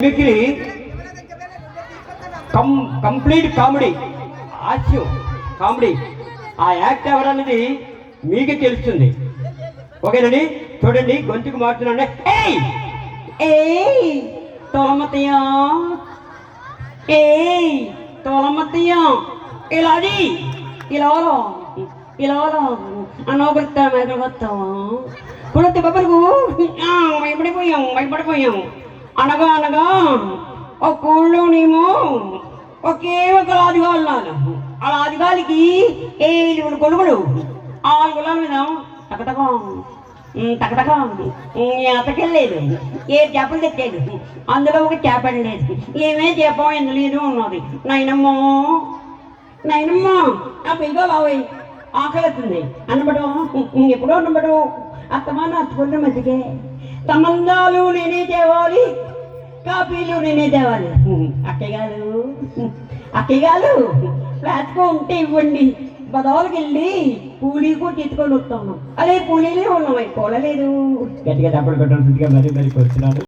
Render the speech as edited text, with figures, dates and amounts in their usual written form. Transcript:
Mimicry complete comedy, హాస్యం comedy. ఆ act ఎవరన్నది మీకే తెలుస్తుంది. ఓకేనండి, చూడండి గొంతుకు మారుతున్నాండి. ఏయ్ ఏయ్ తోలమతయ్యా, ఏయ్ తోలమతయ్యా, ఇలాది ఇలా ఇలా అనోగొత్తా మేగొత్తావా పులతి బబ్బలకు భయపడిపోయాము. అనగా అనగా ఒక ఊళ్ళోనేమో ఒకే ఒక రాజుగాలు. ఆ రాజుగాలికి 7 కొడుకులు. 6 గులాల మీద టకటక టకటక అతకెళ్ళలేదు. 7 చేపలు తెచ్చాడు, అందులో ఒక చేప లేదు. ఏమే చేప ఎందులేదు ఉన్నది. నాయనమ్మో నాయనమ్మ ఆ పిల్లగా బాబోయ్ ఆకలిస్తుంది అన్నబడు. ఎప్పుడో అన్నబడు అత్తమాన అత్తుకున్న మధ్యకే సంబంధాలు నేనే తేవాలి, కాపీలు నేనే తేవాలి. అక్కయ్య గారు ఫ్లాట్కో ఉంటే ఇవ్వండి, బదవాళ్ళకి వెళ్ళి పూలీ కూడా ఎత్తుకొని వస్తాను. అదే పూలీలే ఉన్నాం, పోలలేదు. గట్టిగా చెప్పలు పెట్టాల్సిందిగా మరి కోరుతున్నాను.